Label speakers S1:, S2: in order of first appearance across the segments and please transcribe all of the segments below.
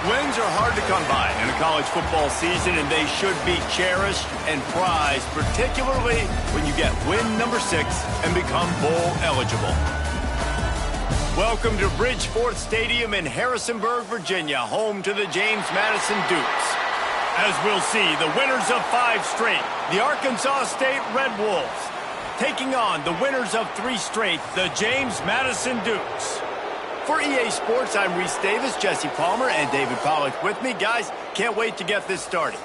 S1: Wins are hard to come by in a college football season, and they should be cherished and prized, particularly when you get win number 6 and become bowl eligible. Welcome to Bridgeport Stadium in Harrisonburg, Virginia, home to the James Madison Dukes. As we'll see, the winners of 5 straight, the Arkansas State Red Wolves, taking on the winners of 3 straight, the James Madison Dukes. For EA Sports, I'm Reese Davis, Jesse Palmer, and David Pollack with me. Guys, can't wait to get this started.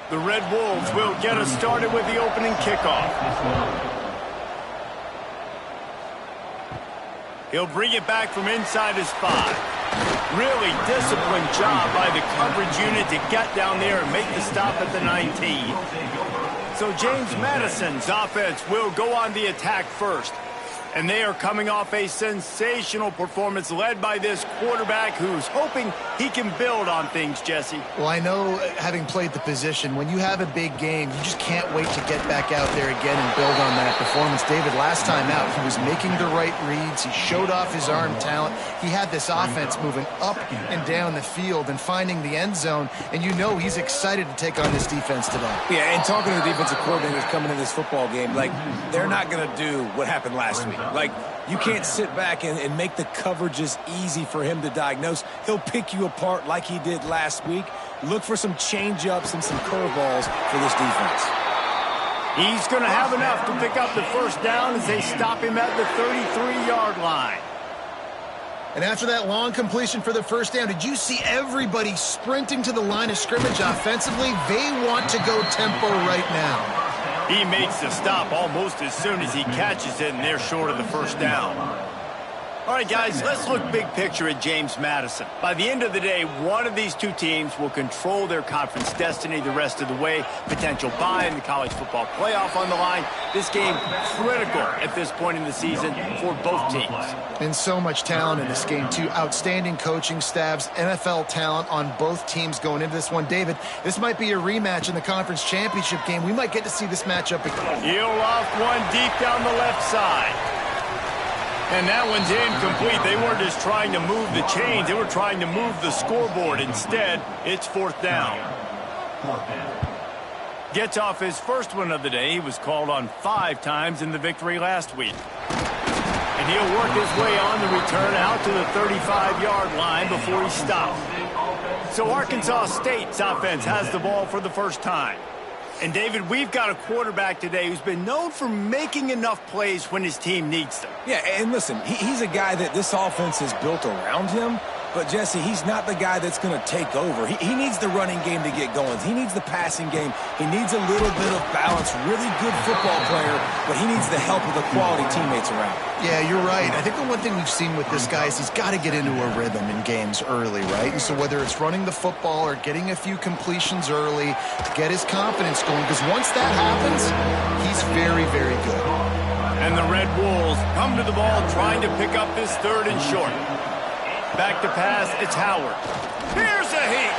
S1: The Red Wolves will get us started with the opening kickoff. He'll bring it back from inside his 5. Really disciplined job by the coverage unit to get down there and make the stop at the 19. So James Madison's offense will go on the attack first. And they are coming off a sensational performance led by this quarterback who's hoping he can build on things, Jesse.
S2: Well, I know, having played the position, when you have a big game, you just can't wait to get back out there again and build on that performance. David, last time out, he was making the right reads. He showed off his arm talent. He had this offense moving up and down the field and finding the end zone. And you know he's excited to take on this defense today.
S3: Yeah, and talking to the defensive coordinators coming in this football game, like, they're not going to do what happened last week. Like, you can't sit back and make the coverages easy for him to diagnose. He'll pick you apart like he did last week. Look for some change-ups and some curveballs for this defense.
S1: He's going to have enough to pick up the first down as they stop him at the 33-yard line.
S2: And after that long completion for the first down, did you see everybody sprinting to the line of scrimmage offensively? They want to go tempo right now.
S1: He makes the stop almost as soon as he catches it, and they're short of the first down. All right, guys, let's look big picture at James Madison. By the end of the day, one of these 2 teams will control their conference destiny the rest of the way. Potential bye in the college football playoff on the line. This game critical at this point in the season for both teams.
S2: And so much talent in this game, too. Outstanding coaching staffs, NFL talent on both teams going into this one. David, this might be a rematch in the conference championship game. We might get to see this matchup again.
S1: Heel off one deep down the left side. And that one's incomplete. They weren't just trying to move the chains. They were trying to move the scoreboard. Instead, it's 4th down. Gets off his first one of the day. He was called on 5 times in the victory last week. And he'll work his way on the return out to the 35-yard line before he stopped. So Arkansas State's offense has the ball for the first time. And, David, we've got a quarterback today who's been known for making enough plays when his team needs them.
S3: Yeah, and listen, he's a guy that this offense is built around him. But, Jesse, he's not the guy that's going to take over. He needs the running game to get going. He needs the passing game. He needs a little bit of balance. Really good football player, but he needs the help of the quality teammates around him.
S2: Yeah, you're right. I think the one thing we've seen with this guy is he's got to get into a rhythm in games early, right? And so whether it's running the football or getting a few completions early to get his confidence going, because once that happens, he's very, very good.
S1: And the Red Wolves come to the ball trying to pick up this 3rd and short. Back to pass, it's Howard. Here's a heat.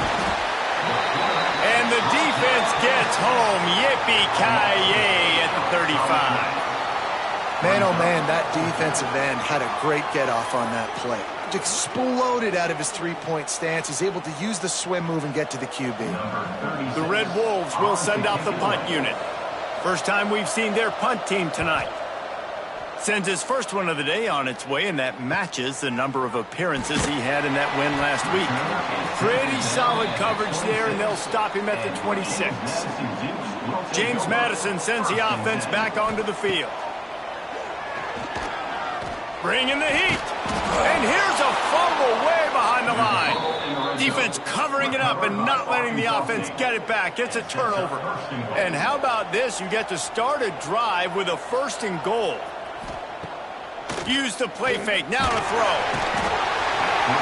S1: And the defense gets home. Yippee-ki-yay at the 35.
S2: Man, oh man, that defensive end had a great get-off on that play. Exploded out of his 3-point stance. He's able to use the swim move and get to the QB.
S1: The Red Wolves will send out the punt unit. First time we've seen their punt team tonight. Sends his first one of the day on its way, and that matches the number of appearances he had in that win last week. Pretty solid coverage there, and they'll stop him at the 26. James Madison sends the offense back onto the field. Bringing the heat. And here's a fumble way behind the line. Defense covering it up and not letting the offense get it back. It's a turnover. And how about this? You get to start a drive with a 1st and goal. Use the play fake. Now to throw.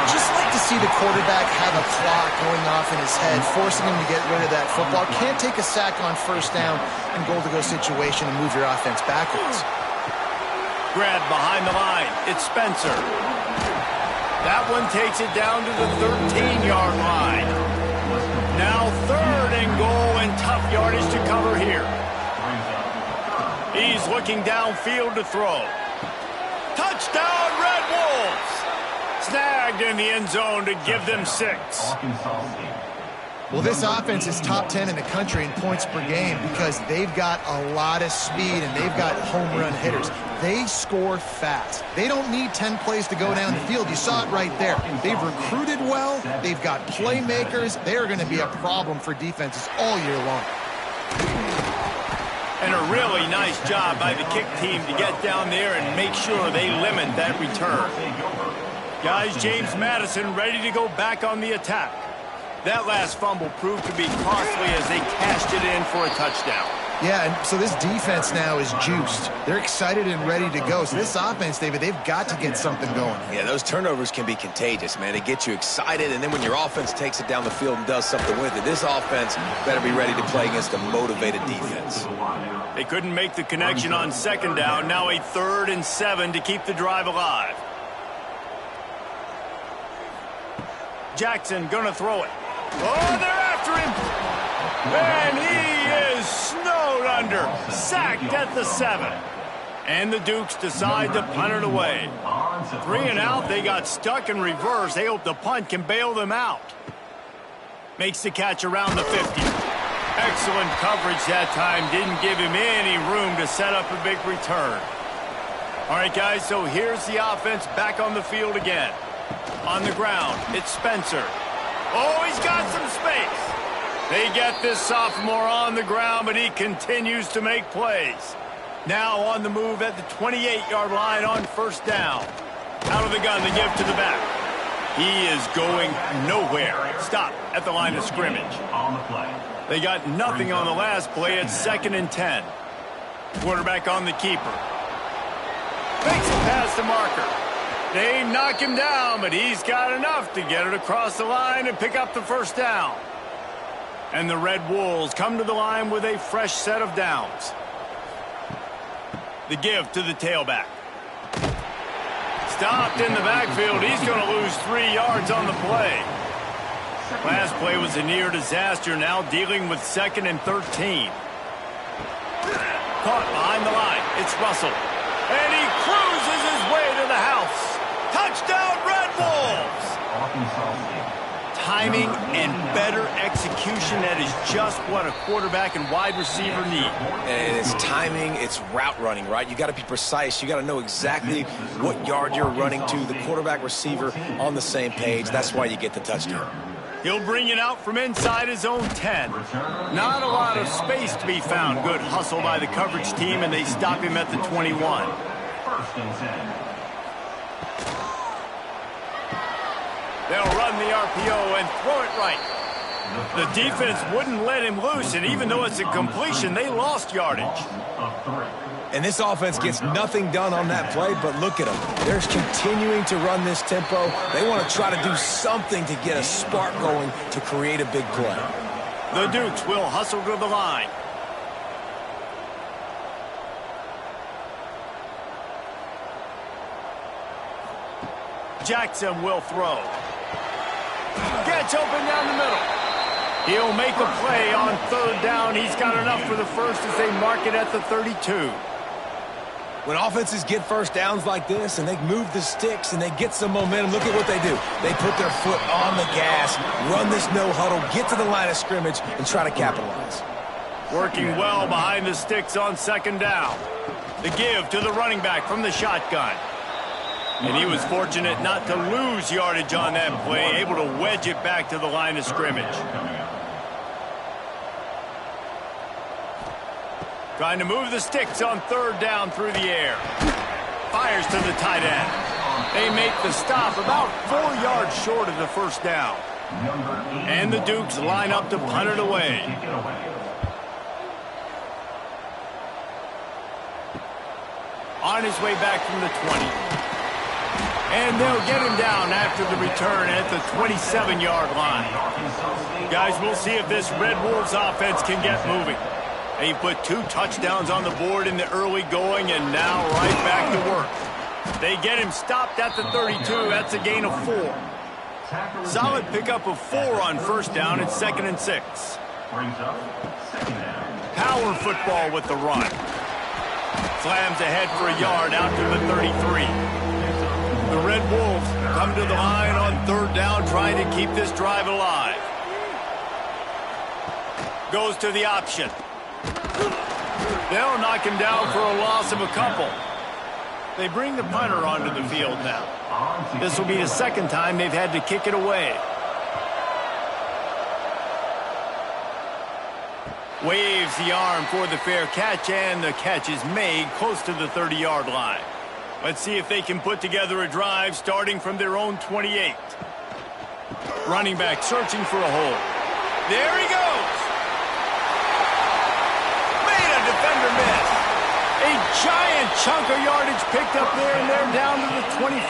S2: Just like to see the quarterback have a clock going off in his head, forcing him to get rid of that football. Can't take a sack on 1st down and goal-to-go situation and move your offense backwards.
S1: Grab behind the line. It's Spencer. That one takes it down to the 13-yard line. Now 3rd and goal, and tough yardage to cover here. He's looking downfield to throw. Touchdown, Red Wolves! Snagged in the end zone to give them 6.
S2: Well, this offense is top 10 in the country in points per game because they've got a lot of speed and they've got home run hitters. They score fast. They don't need 10 plays to go down the field. You saw it right there. They've recruited well. They've got playmakers. They are going to be a problem for defenses all year long.
S1: And a really nice job by the kick team to get down there and make sure they limit that return. Guys, James Madison ready to go back on the attack. That last fumble proved to be costly as they cashed it in for a touchdown.
S2: Yeah, and so this defense now is juiced. They're excited and ready to go. So this offense, David, they've got to get something going.
S3: Yeah, those turnovers can be contagious, man. They get you excited, and then when your offense takes it down the field and does something with it, this offense better be ready to play against a motivated defense.
S1: They couldn't make the connection on 2nd down. Now a 3rd and 7 to keep the drive alive. Jackson gonna throw it. Oh, they're after him. And he is snowed under. Sacked at the 7. And the Dukes decide to punt it away. 3 and out. They got stuck in reverse. They hope the punt can bail them out. Makes the catch around the 50. Excellent coverage that time. Didn't give him any room to set up a big return. All right, guys, so here's the offense back on the field again. On the ground, it's Spencer. Oh, he's got some space. They get this sophomore on the ground, but he continues to make plays. Now on the move at the 28-yard line on 1st down. Out of the gun, the give to the back. He is going nowhere. Stop at the line of scrimmage. They got nothing on the last play. It's 2nd and 10. Quarterback on the keeper. Makes it past the marker. They knock him down, but he's got enough to get it across the line and pick up the 1st down. And the Red Wolves come to the line with a fresh set of downs. The give to the tailback. Stopped in the backfield. He's going to lose 3 yards on the play. Last play was a near disaster, now dealing with 2nd and 13. Caught behind the line. It's Rasl. And he cruises his way to the house. Touchdown, Red Wolves! Timing and better execution, that is just what a quarterback and wide receiver need.
S3: And it's timing, it's route running, right? You got to be precise. You got to know exactly what yard you're running to. The quarterback receiver on the same page. That's why you get the touchdown.
S1: He'll bring it out from inside his own 10. Not a lot of space to be found. Good hustle by the coverage team, and they stop him at the 21.
S4: 1st and 10.
S1: They'll run the RPO and throw it right. The defense wouldn't let him loose, and even though it's a completion, they lost yardage.
S3: And this offense gets nothing done on that play, but look at them. They're continuing to run this tempo. They want to try to do something to get a spark going to create a big play.
S1: The Dukes will hustle to the line. Jackson will throw. Gets open down the middle. He'll make a play on 3rd down. He's got enough for the 1st as they mark it at the 32.
S3: When offenses get 1st downs like this and they move the sticks and they get some momentum, look at what they do. They put their foot on the gas, run this no huddle, get to the line of scrimmage, and try to capitalize.
S1: Working well behind the sticks on 2nd down. The give to the running back from the shotgun. And he was fortunate not to lose yardage on that play, able to wedge it back to the line of scrimmage. Trying to move the sticks on 3rd down through the air. Fires to the tight end. They make the stop about 4 yards short of the 1st down. And the Dukes line up to punt it away. On his way back from the 20. And they'll get him down after the return at the 27-yard line. Guys, we'll see if this Red Wolves offense can get moving. They put 2 touchdowns on the board in the early going, and now right back to work. They get him stopped at the 32. That's a gain of 4. Solid pickup of 4 on first down. It's 2nd and 6.
S4: Brings up 2nd down.
S1: Power football with the run. Slams ahead for a yard out to the 33. The Red Wolves come to the line on 3rd down, trying to keep this drive alive. Goes to the option. They'll knock him down for a loss of a couple. They bring the punter onto the field now. This will be the 2nd time they've had to kick it away. Waves the arm for the fair catch, and the catch is made close to the 30-yard line. Let's see if they can put together a drive starting from their own 28. Running back searching for a hole. There he goes. Made a defender miss. A giant chunk of yardage picked up there, and they're down to the 24.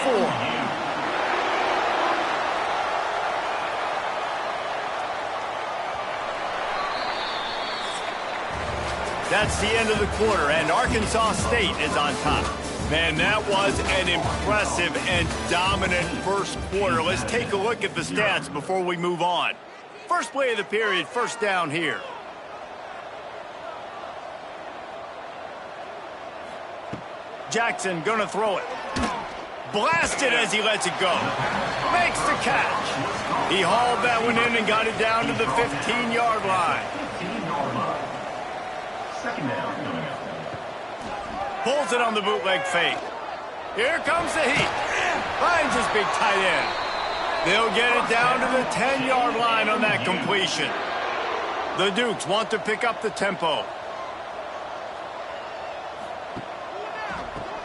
S1: That's the end of the quarter, and Arkansas State is on top. Man, that was an impressive and dominant first quarter. Let's take a look at the stats before we move on. First play of the period, first down here. Jackson gonna throw it. Blasted as he lets it go. Makes the catch. He hauled that one in and got it down to the 15-yard line.
S4: 15-yard line. 2nd down.
S1: Pulls it on the bootleg fake. Here comes the heat. Finds his big tight end. They'll get it down to the 10-yard line on that completion. The Dukes want to pick up the tempo.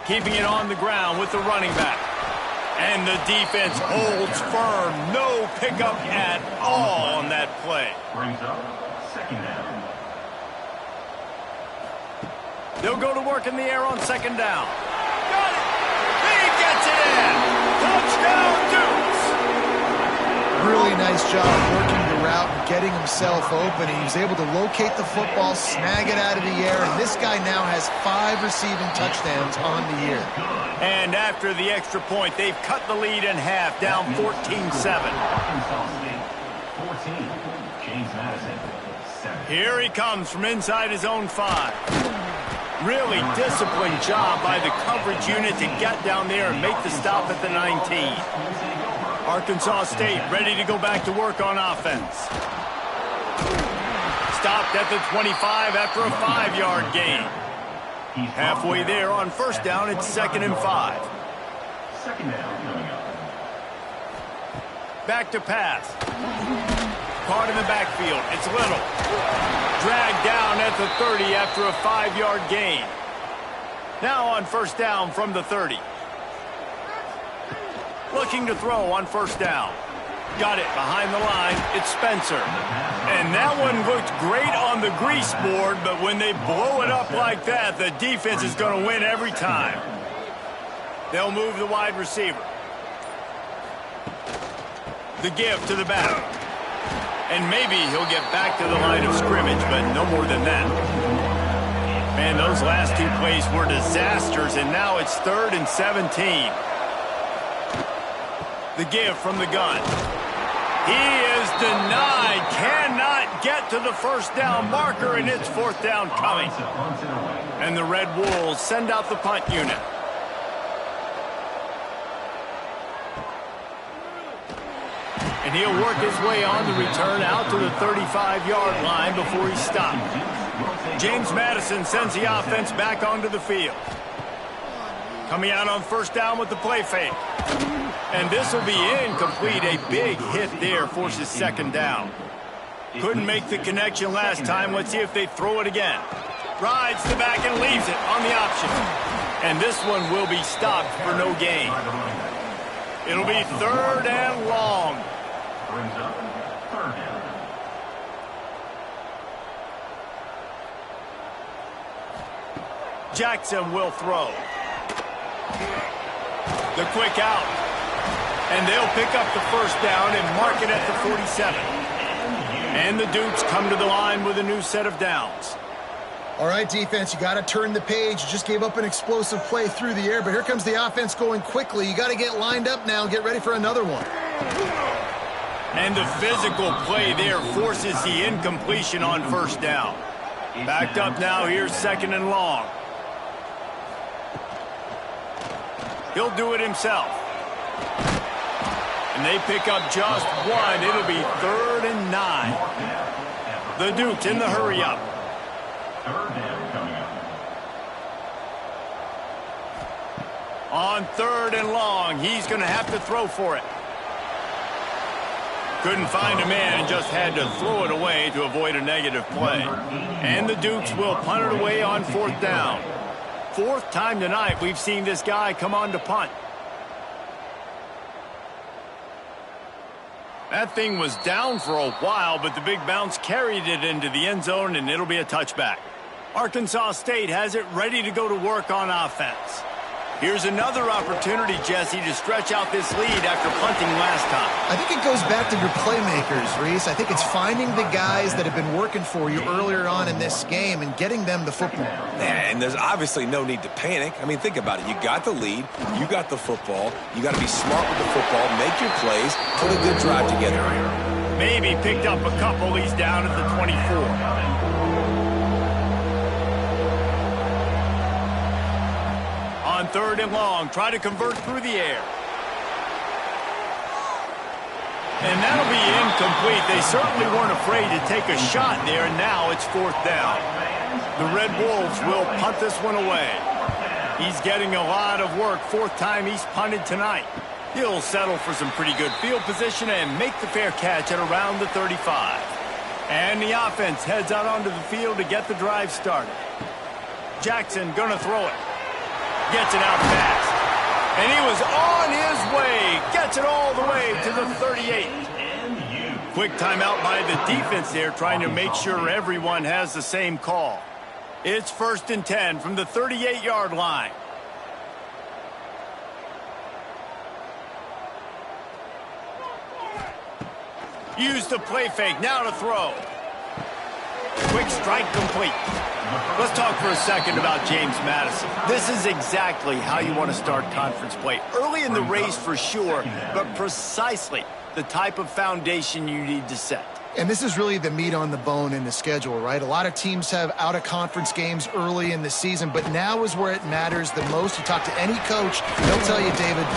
S1: Keeping it on the ground with the running back. And the defense holds firm. No pickup at all on that play.
S4: Brings up 2nd down.
S1: They'll go to work in the air on 2nd down. Got it! He gets it in! Touchdown, Dukes!
S2: Really nice job working the route and getting himself open. He was able to locate the football, snag it out of the air, and this guy now has 5 receiving touchdowns on the year.
S1: And after the extra point, they've cut the lead in half, down 14-7.
S4: Arkansas State 14. James Madison 7.
S1: Here he comes from inside his own 5. Really disciplined job by the coverage unit to get down there and make the stop at the 19. Arkansas State ready to go back to work on offense. Stopped at the 25 after a 5-yard gain. Halfway there on first down, it's 2nd and 5.
S4: 2nd down coming up.
S1: Back to pass. Caught in the backfield. It's Little. Dragged down at the 30 after a 5-yard gain. Now on first down from the 30. Looking to throw on first down. Got it behind the line. It's Spencer. And that one looked great on the grease board, but when they blow it up like that, the defense is going to win every time. They'll move the wide receiver. The give to the back. And maybe he'll get back to the line of scrimmage, but no more than that. Man, those last 2 plays were disasters, and now it's 3rd and 17. The give from the gun. He is denied. Cannot get to the first down marker, and it's 4th down coming. And the Red Wolves send out the punt unit. And he'll work his way on the return out to the 35-yard line before he's stopped. James Madison sends the offense back onto the field. Coming out on first down with the play fake. And this will be incomplete. A big hit there forces 2nd down. Couldn't make the connection last time. Let's see if they throw it again. Rides the back and leaves it on the option. And this one will be stopped for no gain. It'll be 3rd and long.
S4: Brings up 3rd down.
S1: Jackson will throw. The quick out. And they'll pick up the first down and mark it at the 47. And the Dukes come to the line with a new set of downs.
S2: All right, defense, you got to turn the page. You just gave up an explosive play through the air, but here comes the offense going quickly. You got to get lined up now and get ready for another one.
S1: And the physical play there forces the incompletion on first down. Backed up now, here's 2nd and long. He'll do it himself. And they pick up just one. It'll be 3rd and 9. The Dukes in the hurry up.
S4: 3rd down coming up.
S1: On 3rd and long, he's going to have to throw for it. Couldn't find a man and just had to throw it away to avoid a negative play. And the Dukes will punt it away on 4th down. 4th time tonight we've seen this guy come on to punt. That thing was down for a while, but the big bounce carried it into the end zone, and it'll be a touchback. Arkansas State has it ready to go to work on offense. Here's another opportunity, Jesse, to stretch out this lead after punting last time.
S2: I think it goes back to your playmakers, Reese. I think it's finding the guys that have been working for you earlier on in this game and getting them the football.
S3: And there's obviously no need to panic. I mean, think about it. You got the lead. You got the football. You got to be smart with the football, make your plays, put a good drive together.
S1: Maybe picked up a couple. He's down at the 24. On 3rd and long, try to convert through the air. And that'll be incomplete. They certainly weren't afraid to take a shot there, and now it's 4th down. The Red Wolves will punt this one away. He's getting a lot of work. 4th time he's punted tonight. He'll settle for some pretty good field position and make the fair catch at around the 35. And the offense heads out onto the field to get the drive started. Jackson gonna throw it. Gets it out fast. And he was on his way. Gets it all the way to the 38. Quick timeout by the defense there, trying to make sure everyone has the same call. It's 1st and 10 from the 38-yard line. Use the play fake. Now to throw. Quick strike complete. Let's talk for a second about James Madison. This is exactly how you want to start conference play. Early in the race for sure, but precisely the type of foundation you need to set.
S2: And this is really the meat on the bone in the schedule, right? A lot of teams have out-of-conference games early in the season, but now is where it matters the most. You talk to any coach, they'll tell you, David,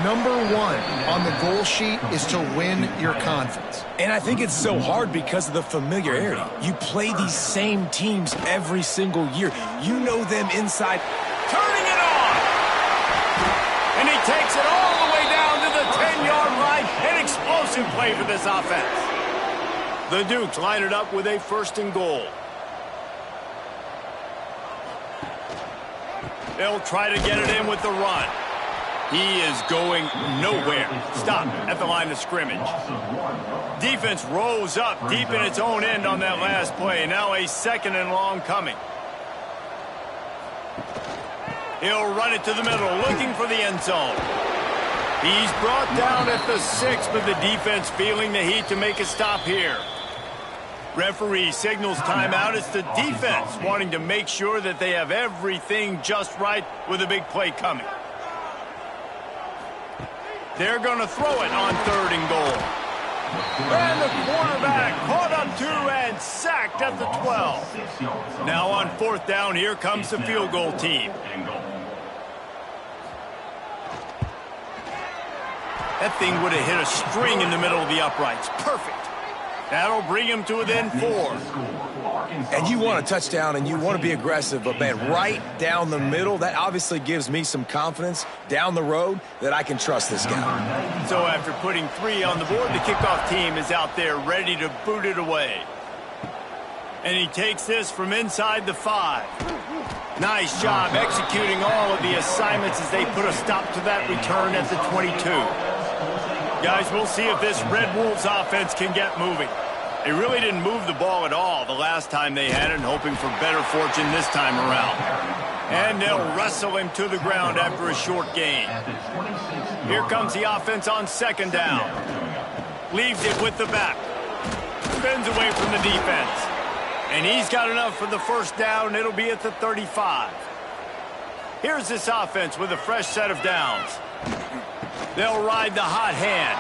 S2: number one on the goal sheet is to win your conference.
S3: And I think it's so hard because of the familiarity. You play these same teams every single year. You know them inside.
S1: Turning it on! And he takes it all the way down to the 10-yard line. An explosive play for this offense. The Dukes line it up with a 1st and goal. They'll try to get it in with the run. He is going nowhere. Stop at the line of scrimmage. Defense rose up deep in its own end on that last play. Now a 2nd and long coming. He'll run it to the middle, looking for the end zone. He's brought down at the 6, but the defense feeling the heat to make a stop here. Referee signals timeout. It's the defense wanting to make sure that they have everything just right with a big play coming. They're going to throw it on 3rd and goal. And the quarterback caught up to and sacked at the 12. Now on 4th down, here comes the field goal team. That thing would have hit a string in the middle of the uprights. Perfect. That'll bring him to within 4.
S3: And you want a touchdown and you want to be aggressive, but man, right down the middle, that obviously gives me some confidence down the road that I can trust this guy.
S1: So after putting 3 on the board, the kickoff team is out there ready to boot it away. And he takes this from inside the 5. Nice job executing all of the assignments as they put a stop to that return at the 22. Guys, we'll see if this Red Wolves offense can get moving. They really didn't move the ball at all the last time they had it, hoping for better fortune this time around. And they'll wrestle him to the ground after a short gain. Here comes the offense on 2nd down. Leaves it with the back. Spins away from the defense. And he's got enough for the first down. It'll be at the 35. Here's this offense with a fresh set of downs. They'll ride the hot hand.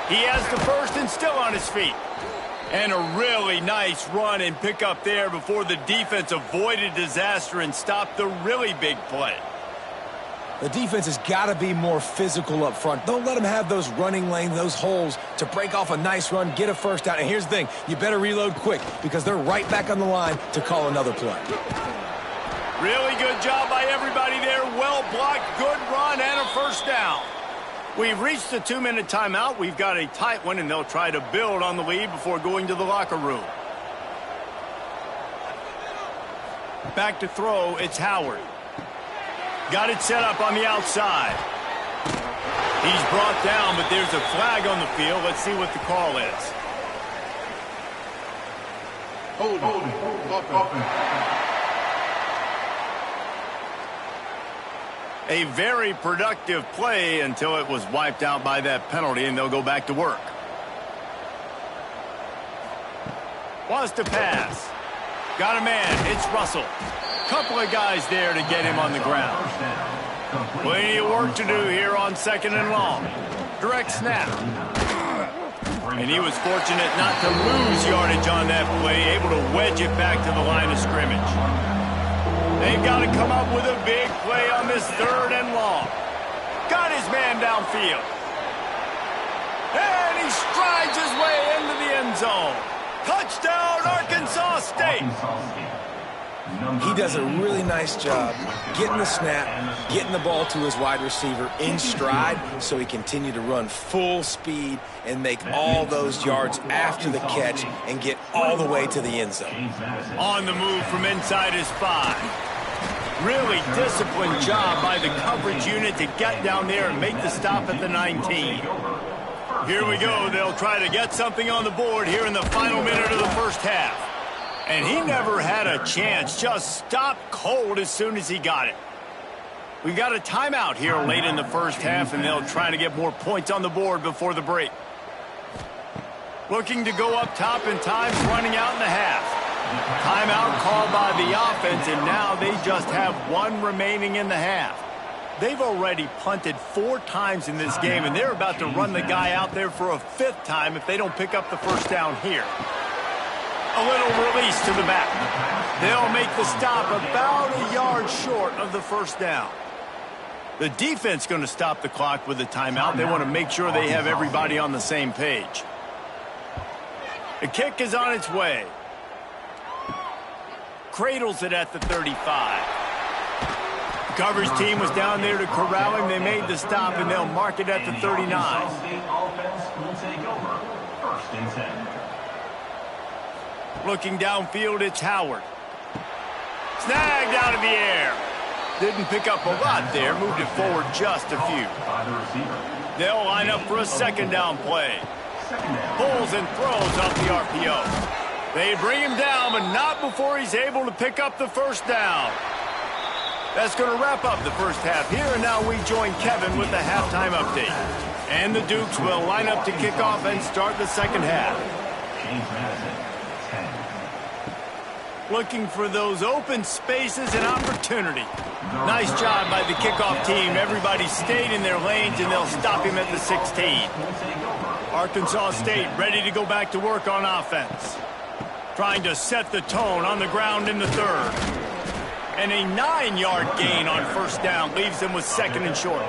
S1: He has the first and still on his feet. And a really nice run and pick up there before the defense avoided disaster and stopped the really big play.
S3: The defense has got to be more physical up front. Don't let them have those running lanes, those holes to break off a nice run, get a first down. And here's the thing, you better reload quick because they're right back on the line to call another play.
S1: Really good job by everybody there. Well blocked, good run, and a first down. We've reached the 2-minute timeout. We've got a tight one, and they'll try to build on the lead before going to the locker room. Back to throw, it's Howard. Got it set up on the outside. He's brought down, but there's a flag on the field. Let's see what the call is. A very productive play until it was wiped out by that penalty, and they'll go back to work. Wants to pass. Got a man. It's Rasl. Couple of guys there to get him on the ground. Plenty of work to do here on 2nd and long. Direct snap. And he was fortunate not to lose yardage on that play, able to wedge it back to the line of scrimmage. They've got to come up with a big play on this 3rd and long. Got his man downfield. And he strides his way into the end zone. Touchdown, Arkansas State.
S3: He does a really nice job getting the snap, getting the ball to his wide receiver in stride so he continue to run full speed and make all those yards after the catch and get all the way to the end zone.
S1: On the move from inside his 5. Really disciplined job by the coverage unit to get down there and make the stop at the 19. Here we go. They'll try to get something on the board here in the final minute of the first half. And he never had a chance, just stopped cold as soon as he got it. We've got a timeout here late in the first half, and they'll try to get more points on the board before the break. Looking to go up top, and time's running out in the half. Timeout called by the offense, and now they just have 1 remaining in the half. They've already punted 4 times in this game, and they're about to run the guy out there for a 5th time if they don't pick up the first down here. A little release to the back. They'll make the stop about a yard short of the first down. The defense going to stop the clock with a timeout. They want to make sure they have everybody on the same page. The kick is on its way. Cradles it at the 35. Coverage team was down there to corral him. They made the stop, and they'll mark it at the 39. Looking downfield, it's Howard. Snagged out of the air. Didn't pick up a lot there. Moved it forward just a few. They'll line up for a 2nd down play. Pulls and throws off the RPO. They bring him down, but not before he's able to pick up the first down. That's going to wrap up the first half here, and now we join Kevin with the halftime update. And the Dukes will line up to kick off and start the second half. Looking for those open spaces and opportunity. Nice job by the kickoff team. Everybody stayed in their lanes, and they'll stop him at the 16. Arkansas State ready to go back to work on offense. Trying to set the tone on the ground in the 3rd. And a 9-yard gain on first down leaves them with 2nd and short.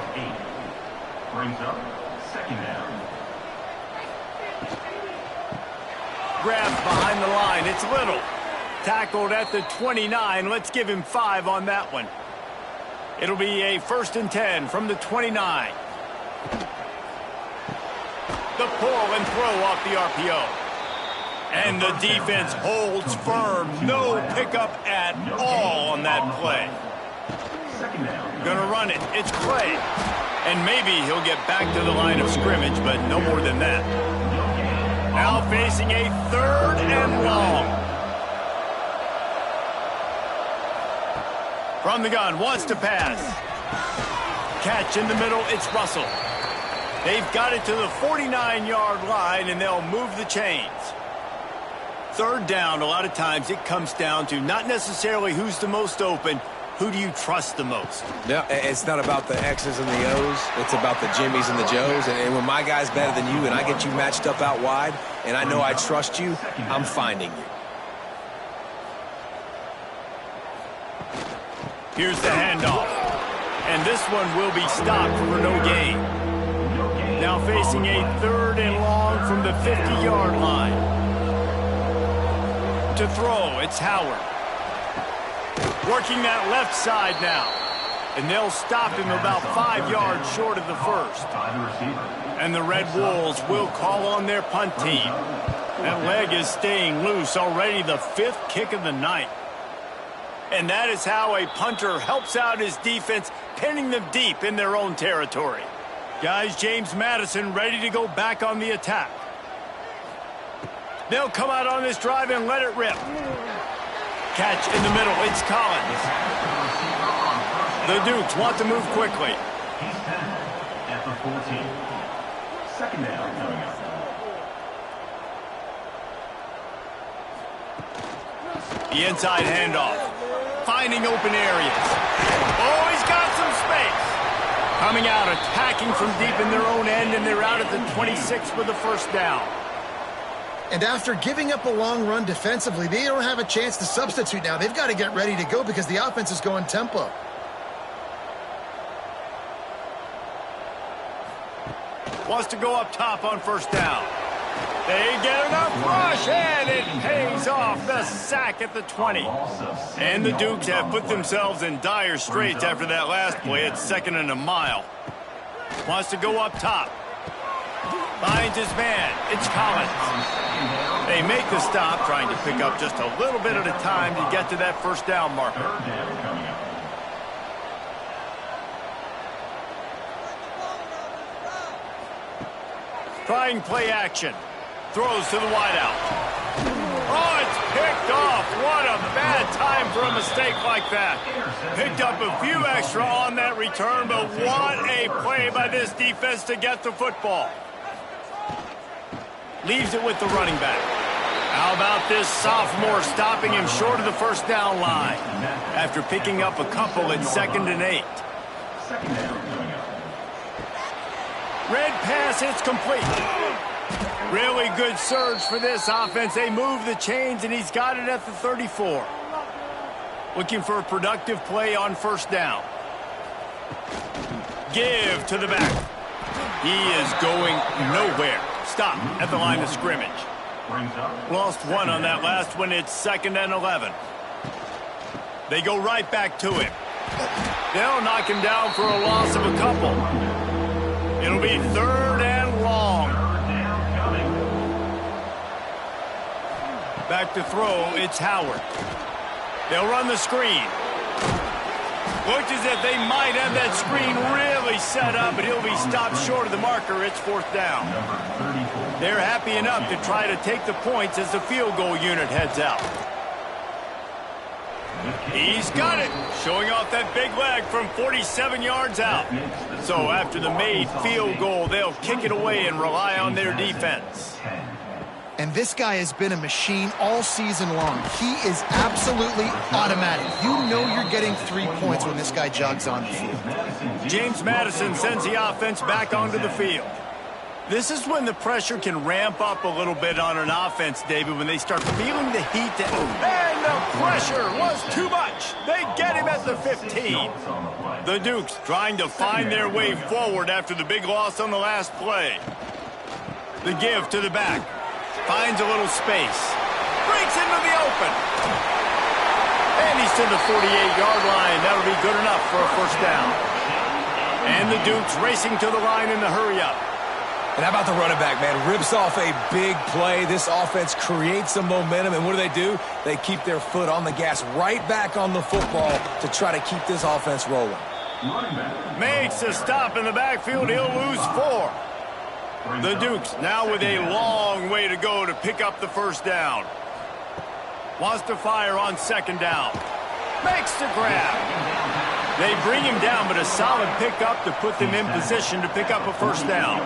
S4: Brings up 2nd down.
S1: Grabs behind the line. It's Little. Tackled at the 29. Let's give him 5 on that one. It'll be a 1st and 10 from the 29. The pull and throw off the RPO. And the defense holds firm. No pickup at all on that play. Gonna run it. It's Clay. And maybe he'll get back to the line of scrimmage, but no more than that. Now facing a 3rd and long. From the gun, wants to pass. Catch in the middle, it's Rasl. They've got it to the 49-yard line, and they'll move the chains. Third down, a lot of times it comes down to not necessarily who's the most open, who do you trust the most?
S3: Yeah, it's not about the X's and the O's. It's about the Jimmies and the Joes. And when my guy's better than you and I get you matched up out wide and I know I trust you, I'm finding you.
S1: Here's the handoff. And this one will be stopped for no gain. Now facing a 3rd and long from the 50-yard line. To throw, it's Howard. Working that left side now. And they'll stop him about 5 yards short of the first. And the Red Wolves will call on their punt team. That leg is staying loose, already the 5th kick of the night. And that is how a punter helps out his defense, pinning them deep in their own territory. Guys, James Madison ready to go back on the attack. They'll come out on this drive and let it rip. Catch in the middle, it's Collins. The Dukes want to move quickly.
S4: He's 10 at the 14. Second down coming up.
S1: The inside handoff. Finding open areas. Oh, he's got some space. Coming out, attacking from deep in their own end, and they're out at the 26 with the first down.
S2: And after giving up a long run defensively, they don't have a chance to substitute now. They've got to get ready to go because the offense is going tempo.
S1: Wants to go up top on first down. They get enough rush, and it pays off. The sack at the 20. And the Dukes have put themselves in dire straits after that last play. It's 2nd and a mile. Wants to go up top. Finds his man. It's Collins. They make the stop, trying to pick up just a little bit at a time to get to that first down marker. Trying play action. Throws to the wideout. Oh, it's picked off. What a bad time for a mistake like that. Picked up a few extra on that return, but what a play by this defense to get the football. Leaves it with the running back. How about this sophomore stopping him short of the first down line after picking up a couple at 2nd and 8. Red pass, it's complete. Really good surge for this offense. They move the chains, and he's got it at the 34. Looking for a productive play on first down. Give to the back. He is going nowhere. Stop at the line of scrimmage. Lost one on that last one. It's 2nd and 11. They go right back to him. They'll knock him down for a loss of a couple. It'll be 3rd and long. Back to throw, it's Howard. They'll run the screen. Looks as if they might have that screen really set up, but he'll be stopped short of the marker. It's 4th down. They're happy enough to try to take the points as the field goal unit heads out. He's got it, showing off that big leg from 47 yards out. So after the made field goal, they'll kick it away and rely on their defense.
S2: And this guy has been a machine all season long. He is absolutely automatic. You know you're getting 3 points when this guy jogs on the field.
S1: James Madison sends the offense back onto the field. This is when the pressure can ramp up a little bit on an offense, David, when they start feeling the heat. And the pressure was too much. They get him at the 15. The Dukes trying to find their way forward after the big loss on the last play. The give to the back. Finds a little space. Breaks into the open. And he's to the 48-yard line. That'll be good enough for a first down. And the Dukes racing to the line in the hurry-up.
S3: And how about the running back, man? Rips off a big play. This offense creates some momentum, and what do? They keep their foot on the gas right back on the football to try to keep this offense rolling.
S1: Makes a stop in the backfield. He'll lose 4. The Dukes now with a long way to go to pick up the first down. Wants to fire on 2nd down. Makes the grab. They bring him down, but a solid pickup to put them in position to pick up a first down.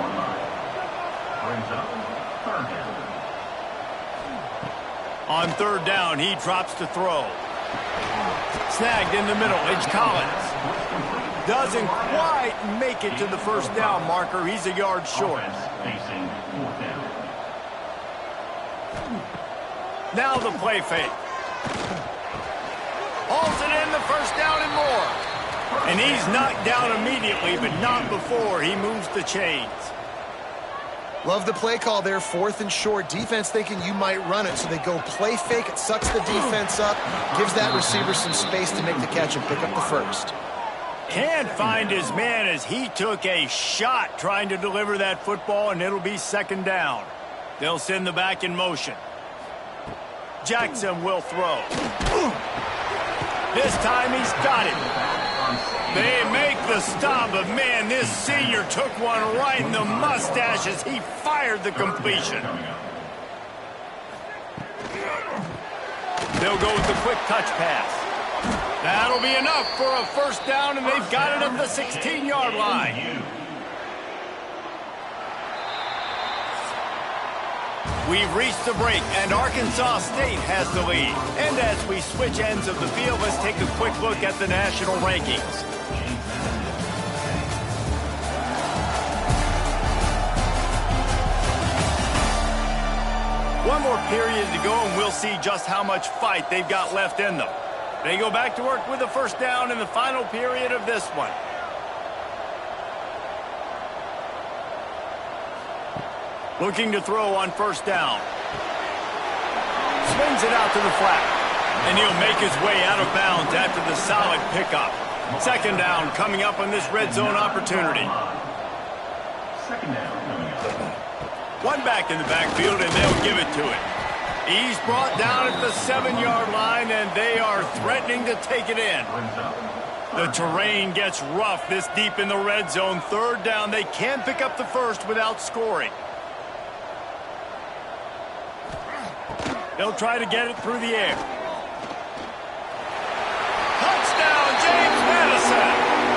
S1: On third down, he drops to throw. Snagged in the middle, it's Collins. Doesn't quite make it to the first down marker. He's a yard short.
S4: Facing fourth down.
S1: Now the play fake. Hauls it in, the first down and more. And he's knocked down immediately, but not before he moves the chains.
S2: Love the play call there, 4th and short. Defense thinking you might run it, so they go play fake. It sucks the defense up, gives that receiver some space to make the catch and pick up the first.
S1: Can't find his man as he took a shot trying to deliver that football, and it'll be second down. They'll send the back in motion. Jackson will throw. This time he's got it. They make the stop, but man, this senior took one right in the mustache as he fired the completion. They'll go with the quick touch pass. That'll be enough for a first down, and they've got it at the 16-yard line. We've reached the break, and Arkansas State has the lead. And as we switch ends of the field, let's take a quick look at the national rankings. One more period to go, and we'll see just how much fight they've got left in them. They go back to work with the first down in the final period of this one. Looking to throw on first down. Swings it out to the flat. And he'll make his way out of bounds after the solid pickup. Second down coming up on this red zone opportunity.
S4: Second down coming up.
S1: One back in the backfield, and they'll give it to him. He's brought down at the 7-yard line, and they are threatening to take it in. The terrain gets rough this deep in the red zone. Third down, they can pick up the first without scoring. They'll try to get it through the air. Touchdown, James Madison.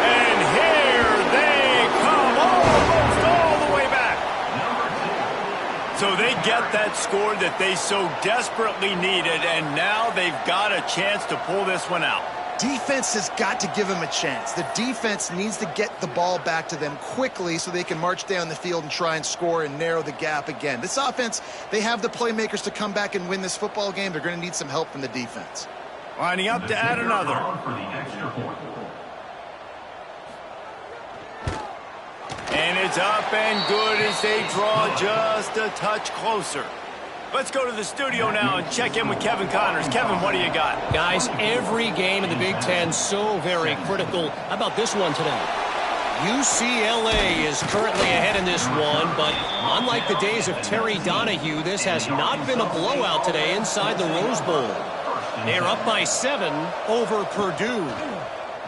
S1: And here they come, almost all the way back. So they get that score that they so desperately needed, and now they've got a chance to pull this one out.
S2: Defense has got to give them a chance. The defense needs to get the ball back to them quickly so they can march down the field and try and score and narrow the gap again. This offense, they have the playmakers to come back and win this football game. They're going to need some help from the defense.
S1: Lining up to add another.
S4: For the extra point.
S1: And it's up and good as they draw just a touch closer. Let's go to the studio now and check in with Kevin Connors. Kevin, what do you got?
S5: Guys, every game in the Big Ten so very critical. How about this one today? UCLA is currently ahead in this one, but unlike the days of Terry Donahue, this has not been a blowout today inside the Rose Bowl. They're up by 7 over Purdue.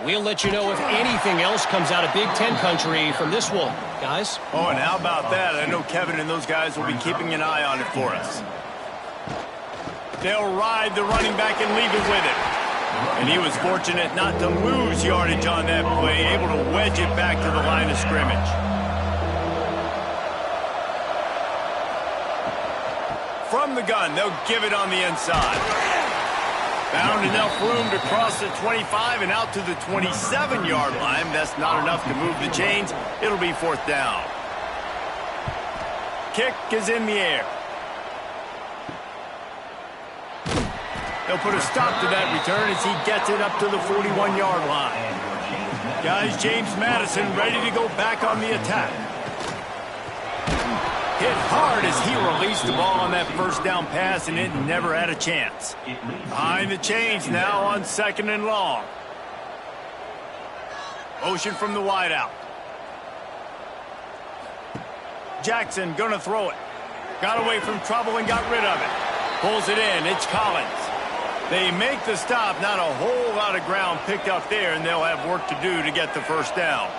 S5: We'll let you know if anything else comes out of Big Ten country from this one, guys.
S1: Oh, and how about that? I know Kevin and those guys will be keeping an eye on it for us. They'll ride the running back and leave it with him. And he was fortunate not to lose yardage on that play, able to wedge it back to the line of scrimmage. From the gun, they'll give it on the inside. Found enough room to cross the 25 and out to the 27-yard line. That's not enough to move the chains. It'll be fourth down. Kick is in the air. They'll put a stop to that return as he gets it up to the 41-yard line. Guys, James Madison ready to go back on the attack. Hit hard as he released the ball on that first down pass, and it never had a chance. Behind the chains now on second and long. Motion from the wideout. Jackson gonna throw it. Got away from trouble and got rid of it. Pulls it in. It's Collins. They make the stop. Not a whole lot of ground picked up there, and they'll have work to do to get the first down.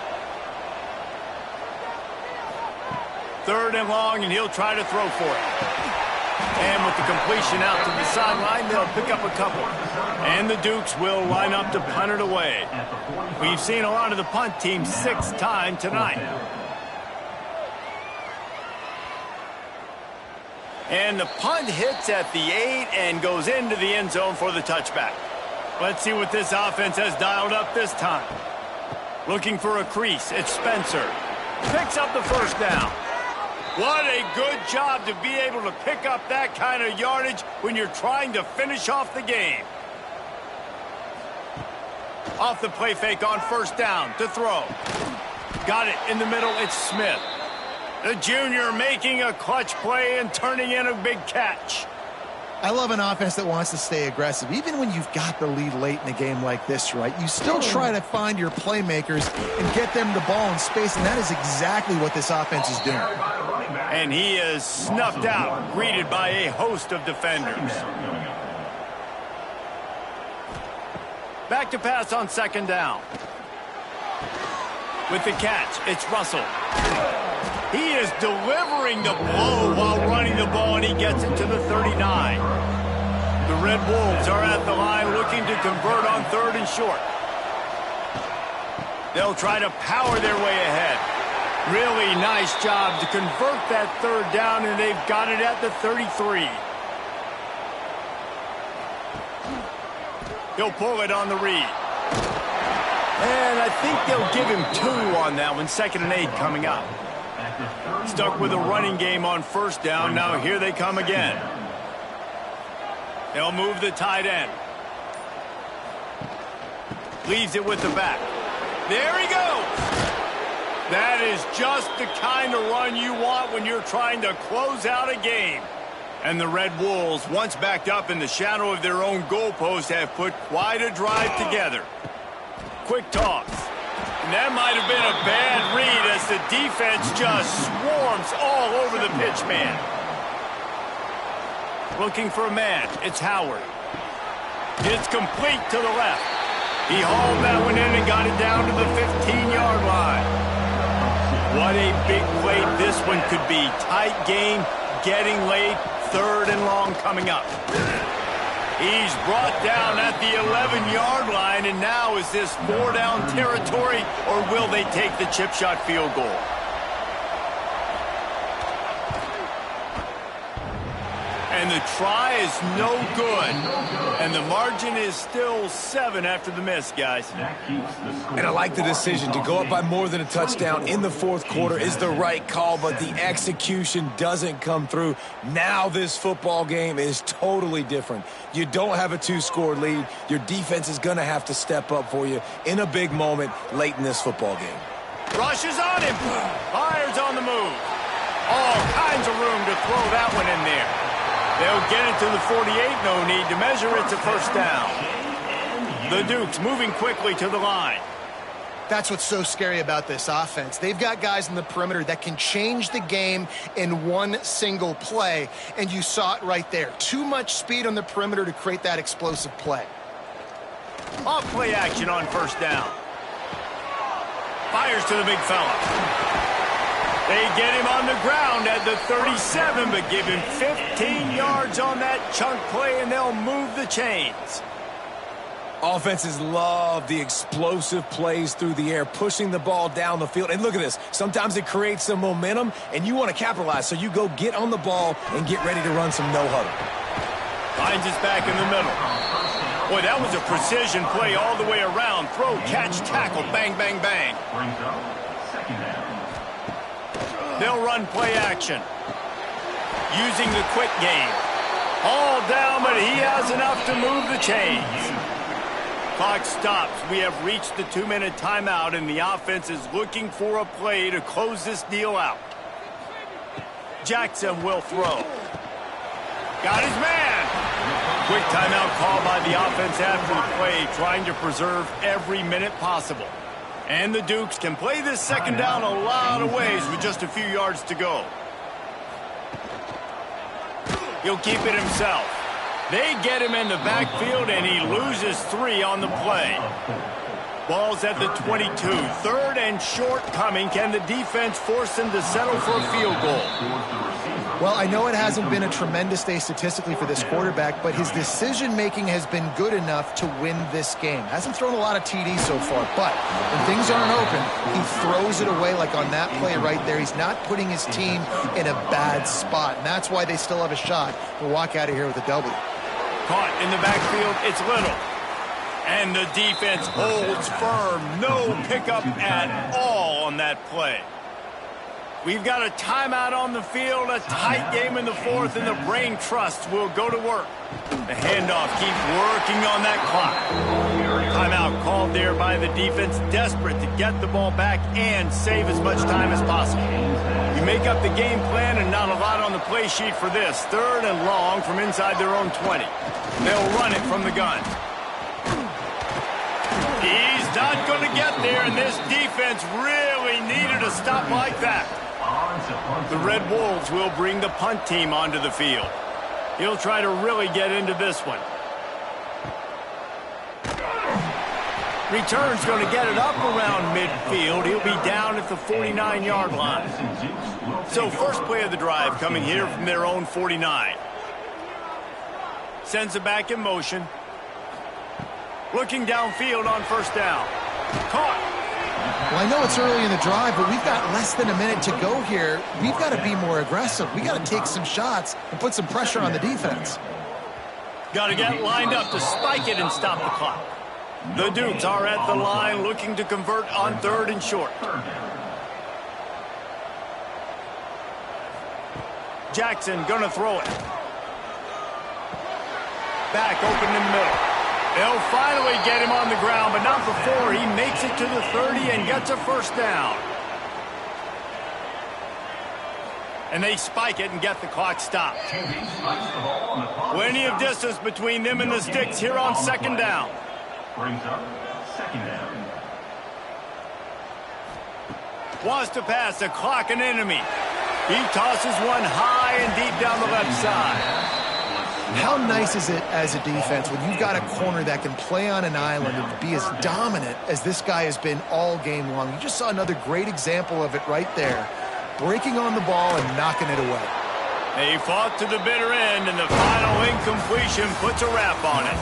S1: Third and long, and he'll try to throw for it. And with the completion out to the sideline, they'll pick up a couple. And the Dukes will line up to punt it away. We've seen a lot of the punt team 6 times tonight. And the punt hits at the 8 and goes into the end zone for the touchback. Let's see what this offense has dialed up this time. Looking for a crease. It's Spencer. Picks up the first down. What a good job to be able to pick up that kind of yardage when you're trying to finish off the game. Off the play fake on first down to throw. Got it in the middle. It's Smith. The junior making a clutch play and turning in a big catch.
S2: I love an offense that wants to stay aggressive. Even when you've got the lead late in a game like this, right, you still try to find your playmakers and get them the ball in space, and that is exactly what this offense is doing.
S1: And he is snuffed out, greeted by a host of defenders. Back to pass on second down. With the catch, it's Rasl. He is delivering the blow while running the ball, and he gets it to the 39. The Red Wolves are at the line looking to convert on third and short. They'll try to power their way ahead. Really nice job to convert that third down, and they've got it at the 33. He'll pull it on the read. And I think they'll give him 2 on that one. 2nd and 8 coming up. Stuck with a running game on first down. Now here they come again. They'll move the tight end. Leaves it with the back. There he goes. That is just the kind of run you want when you're trying to close out a game. And the Red Wolves, once backed up in the shadow of their own goalpost, have put quite a drive together. Quick toss. And that might have been a bad read as the defense just swarms all over the pitch man. Looking for a man. It's Howard. It's complete to the left. He hauled that one in and got it down to the 15-yard line. What a big play this one could be. Tight game, getting late, 3rd and long coming up. He's brought down at the 11-yard line, and now is this 4-down territory, or will they take the chip shot field goal? And the try is no good. And the margin is still 7 after the miss, guys.
S3: And I like the decision to go up by more than a touchdown in the 4th quarter is the right call, but the execution doesn't come through. Now this football game is totally different. You don't have a 2-score lead. Your defense is going to have to step up for you in a big moment late in this football game.
S1: Rushes on him. Fires on the move. All kinds of room to throw that one in there. They'll get it to the 48, no need to measure it to first down. The Dukes moving quickly to the line.
S2: That's what's so scary about this offense. They've got guys in the perimeter that can change the game in one single play, and you saw it right there. Too much speed on the perimeter to create that explosive play.
S1: Off play action on first down. Fires to the big fella. They get him on the ground at the 37, but give him 15 yards on that chunk play, and they'll move the chains.
S3: Offenses love the explosive plays through the air, pushing the ball down the field. And look at this. Sometimes it creates some momentum, and you want to capitalize. So you go get on the ball and get ready to run some no-huddle.
S1: Finds his back in the middle. Boy, that was a precision play all the way around. Throw, catch, tackle, bang, bang, bang. They'll run play action. Using the quick game. All down, but he has enough to move the chains. Clock stops. We have reached the 2-minute timeout, and the offense is looking for a play to close this deal out. Jackson will throw. Got his man. Quick timeout call by the offense after the play, trying to preserve every minute possible. And the Dukes can play this second down a lot of ways with just a few yards to go. He'll keep it himself. They get him in the backfield, and he loses 3 on the play. Ball's at the 22. 3rd and short coming. Can the defense force him to settle for a field goal?
S2: Well, I know it hasn't been a tremendous day statistically for this quarterback, but his decision-making has been good enough to win this game. Hasn't thrown a lot of TDs so far, but when things aren't open, he throws it away like on that play right there. He's not putting his team in a bad spot, and that's why they still have a shot to walk out of here with a W.
S1: Caught in the backfield, it's Little. And the defense holds firm. No pickup at all on that play. We've got a timeout on the field, a tight game in the fourth, and the brain trust will go to work. The handoff keeps working on that clock. Timeout called there by the defense, desperate to get the ball back and save as much time as possible. You make up the game plan and not a lot on the play sheet for this. 3rd and long from inside their own 20. They'll run it from the gun. He's not going to get there, and this defense really needed a stop like that. The Red Wolves will bring the punt team onto the field. He'll try to really get into this one. Return's going to get it up around midfield. He'll be down at the 49-yard line. So first play of the drive coming here from their own 49. Sends it back in motion. Looking downfield on first down. Caught.
S2: Well, I know it's early in the drive, but we've got less than a minute to go here. We've got to be more aggressive. We've got to take some shots and put some pressure on the defense.
S1: Got to get lined up to spike it and stop the clock. The Dukes are at the line looking to convert on 3rd and short. Jackson going to throw it. Back open in the middle. They'll finally get him on the ground, but not before he makes it to the 30 and gets a first down. And they spike it and get the clock stopped. Plenty of distance between them and the sticks here on 2nd down.
S4: Brings up 2nd down.
S1: Wants to pass the clock an enemy. He tosses one high and deep down the left side.
S2: How nice is it as a defense when you've got a corner that can play on an island and be as dominant as this guy has been all game long? You just saw another great example of it right there. Breaking on the ball and knocking it away.
S1: They fought to the bitter end, and the final incompletion puts a wrap on it.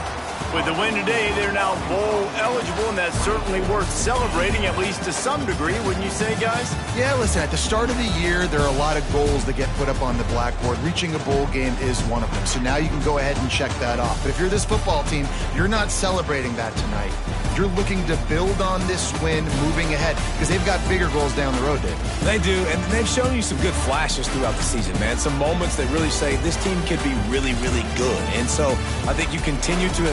S1: With the win today, they're now bowl eligible, and that's certainly worth celebrating, at least to some degree, wouldn't you say, guys?
S2: Yeah, listen, at the start of the year, there are a lot of goals that get put up on the blackboard. Reaching a bowl game is one of them. So now you can go ahead and check that off. But if you're this football team, you're not celebrating that tonight. You're looking to build on this win moving ahead because they've got bigger goals down the road, Dave.
S3: They do, and they've shown you some good flashes throughout the season, man. Some moments that really say this team could be really, really good. And so I think you continue to